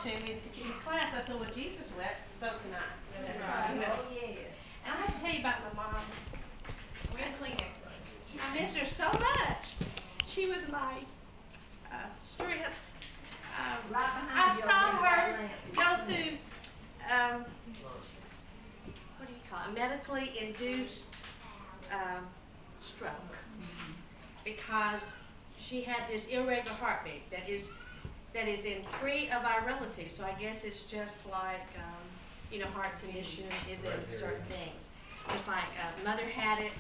to me in class. I said, well, Jesus wept, so can I. That's right. Oh, yes. And I have to tell you about my mom. We have Kleenex. I miss her so much. She was my strength. I saw her go through, what do you call it, medically induced stroke, because she had this irregular heartbeat that is in 3 of our relatives. So I guess it's just like, heart condition is in certain things. It's like mother had it,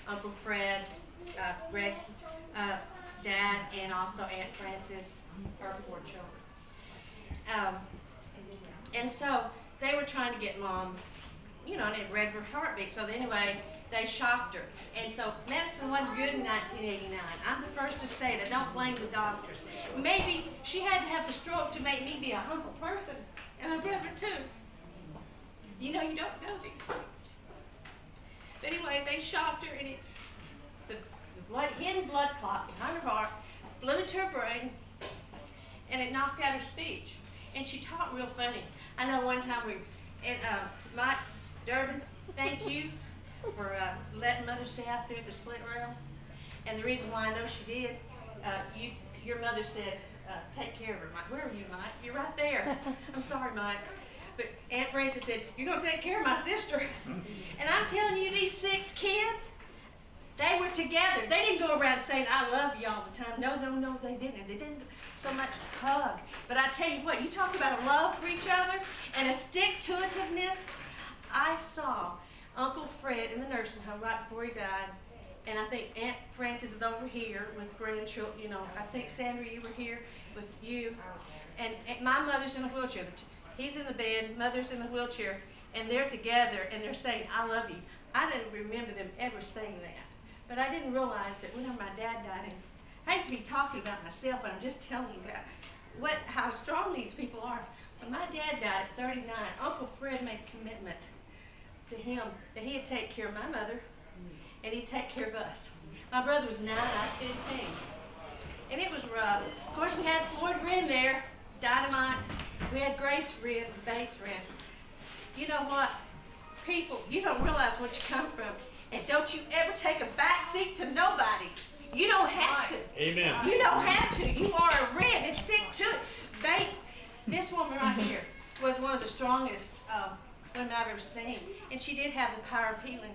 Uncle Fred, Greg's dad, and also Aunt Frances, her 4 children. And so they were trying to get Mom, an irregular heartbeat. So anyway, they shocked her. And so medicine wasn't good in 1989. I'm the first to say it. I don't blame the doctors. Maybe she had to have the stroke to make me be a humble person, and my brother too. You don't know these things. But anyway, they shocked her, and the hidden blood clot behind her heart flew to her brain, and it knocked out her speech. And she talked real funny. I know one time Mike Durbin, thank you for letting Mother stay out there at the split rail. And the reason why I know she did, your mother said, take care of her. Mike, where are you, Mike? You're right there. I'm sorry, Mike. But Aunt Frances said, you're going to take care of my sister. And I'm telling you, these 6 kids, they were together. They didn't go around saying, I love you all the time. No, they didn't. They didn't so much hug. But I tell you what, you talk about a love for each other and a stick-to-itiveness. I saw Uncle Fred in the nursing home right before he died. And I think Aunt Frances is over here with grandchildren. I think, Sandra, you were here with you. And my mother's in a wheelchair. He's in the bed, Mother's in the wheelchair, and they're together, and they're saying, I love you. I didn't remember them ever saying that. But I didn't realize that whenever my dad died, and I hate to be talking about myself, but I'm just telling you about how strong these people are. When my dad died at 39, Uncle Fred made a commitment to him that he'd take care of my mother, and he'd take care of us. My brother was 9, I was 15. And it was rough. Of course, we had Floyd Wren there, Dynamite. We had Grace Wren, Bates Wren. You know what? People, you don't realize what you come from. And don't you ever take a back seat to nobody. You don't have to. Amen. You don't have to. You are a Wren and stick to it. Bates, this woman right here, was one of the strongest women I've ever seen. And she did have the power of healing.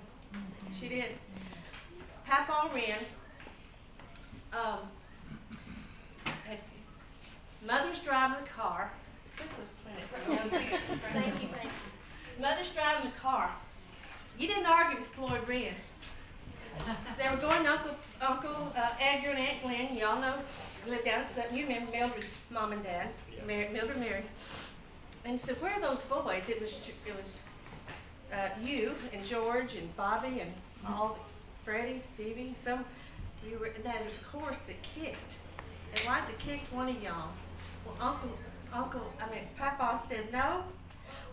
She did. Papa Wren, Mother's driving the car. This was Thank you. Mother's driving the car. You didn't argue with Floyd Wren. They were going to Uncle Edgar and Aunt Glenn. Y'all know, lived down in Sutton. You remember Mildred's mom and dad, Mildred Mary. And he said, where are those boys? It was you and George and Bobby and Freddie, Stevie. And there was a horse that kicked. And like to kick one of y'all. Well, Papa said, no,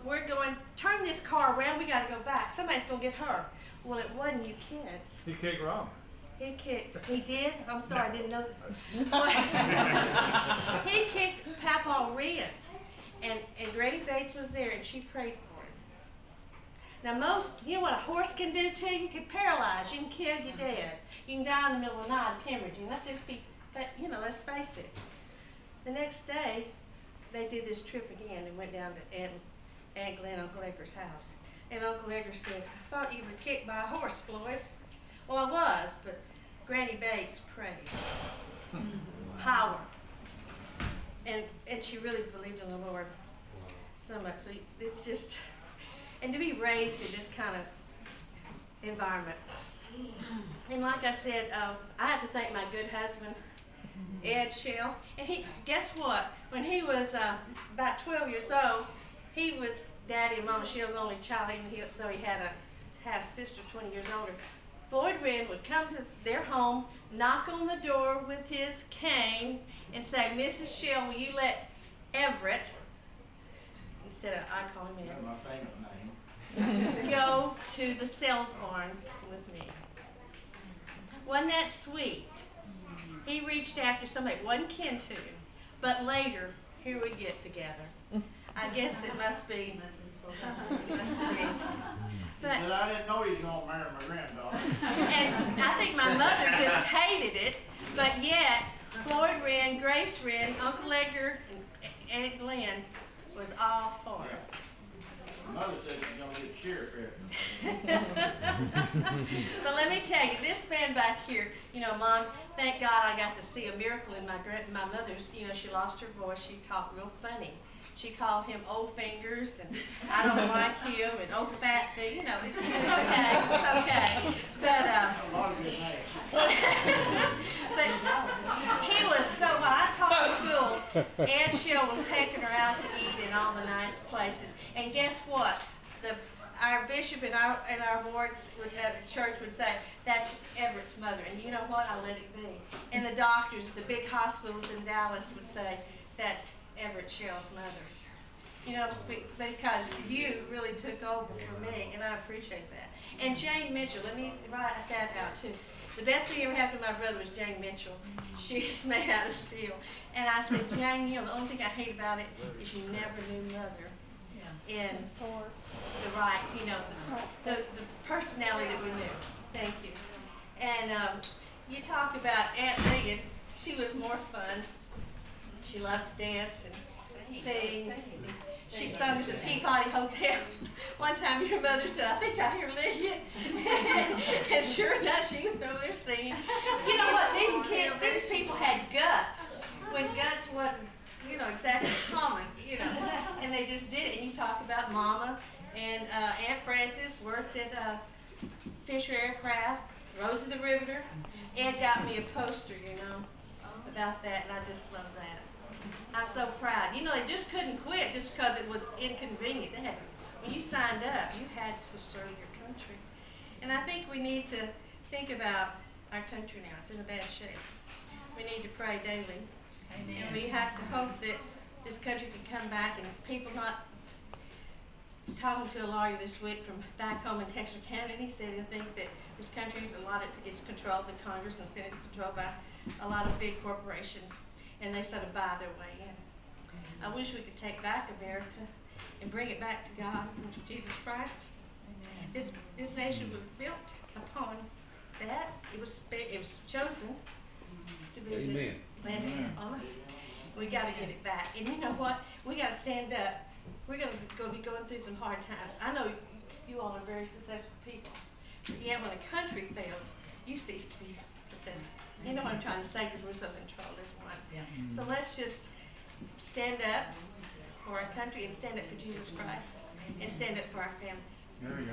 we're going, turn this car around, we got to go back. Somebody's going to get hurt. Well, it wasn't you kids. He kicked Rob. He did? I'm sorry, I didn't know. He kicked Papa Wren. And Grady Bates was there, and she prayed for him. Now you know what a horse can do to you? You can paralyze, you can kill you dead. You can die in the middle of the night of hemorrhaging. Let's just be, let's face it. The next day, they did this trip again and went down to Aunt Glenn, Uncle Edgar's house. And Uncle Edgar said, I thought you were kicked by a horse, Floyd. Well, I was, but Granny Bates prayed. Power. And she really believed in the Lord so much. So it's just, and to be raised in this kind of environment. And like I said, I have to thank my good husband, Ed Shell. And guess what? When he was about 12 years old, he was Daddy and Mama Shell's only child, even though he had a half-sister 20 years older. Floyd Wren would come to their home, knock on the door with his cane, and say, Mrs. Shell, will you let Everett, instead of I call him Everett, my favorite name, go to the sales barn with me. Wasn't that sweet? He reached after somebody, wasn't kin to him, but later here we get together. I guess it must be. But I didn't know you was gonna marry my granddaughter. And I think my mother just hated it, but yet Floyd Wren, Grace Wren, Uncle Edgar, and Aunt Glenn was all for it. Mother said you're gonna get sheriff here. But let me tell you, this man back here, you know, Mom, thank God I got to see a miracle in my mother's, you know, she lost her voice, she talked real funny. She called him old fingers and I don't like him and old fat thing, you know, it's okay, it's okay. But, A lot of good names. but he was so, when I taught school, Aunt Sheila was taking her out to eat in all the nice places. And guess what? Our bishop and our boards at the church would say, that's Everett's mother. And you know what? I let it be. And the doctors, the big hospitals in Dallas would say, that's Everett Shell's mother. You know, because you really took over for me, and I appreciate that. And Jane Mitchell, let me write that out too. The best thing ever happened to my brother was Jane Mitchell. She's made out of steel. And I said, Jane, you know, the only thing I hate about it is you never knew Mother in the right, you know, the personality that we knew. Thank you. And you talk about Aunt Lillian. She was more fun. She loved to dance and sing. She sung at the Peabody Hotel. One time your mother said, I think I hear Lillian. And sure enough, she was over there singing. You know what? These people had guts when guts wasn't, you know, exactly common, you know. And they just did it. And you talk about Mama and Aunt Frances worked at Fisher Aircraft, Rosie the Riveter. Ed got me a poster, you know, about that, and I just love that. I'm so proud. You know, they just couldn't quit just because it was inconvenient. They had to, when you signed up, you had to serve your country. And I think we need to think about our country now. It's in a bad shape. We need to pray daily. Amen. And we have to hope that this country can come back and people not. I was talking to a lawyer this week from back home in Texarkana, and he said he think that this country is it's controlled, the Congress and Senate is controlled by a lot of big corporations, and they sort of buy their way in. I wish we could take back America and bring it back to God, to Jesus Christ. Amen. This nation was built upon that. It was chosen to be this land of promise. We got to get it back. And you know what? We got to stand up. We're going to be going through some hard times. I know you all are very successful people. But yet when a country fails, you cease to be successful. You know what I'm trying to say, because we're so controlled as one. Yeah. So let's just stand up for our country and stand up for Jesus Christ and stand up for our families. There we go.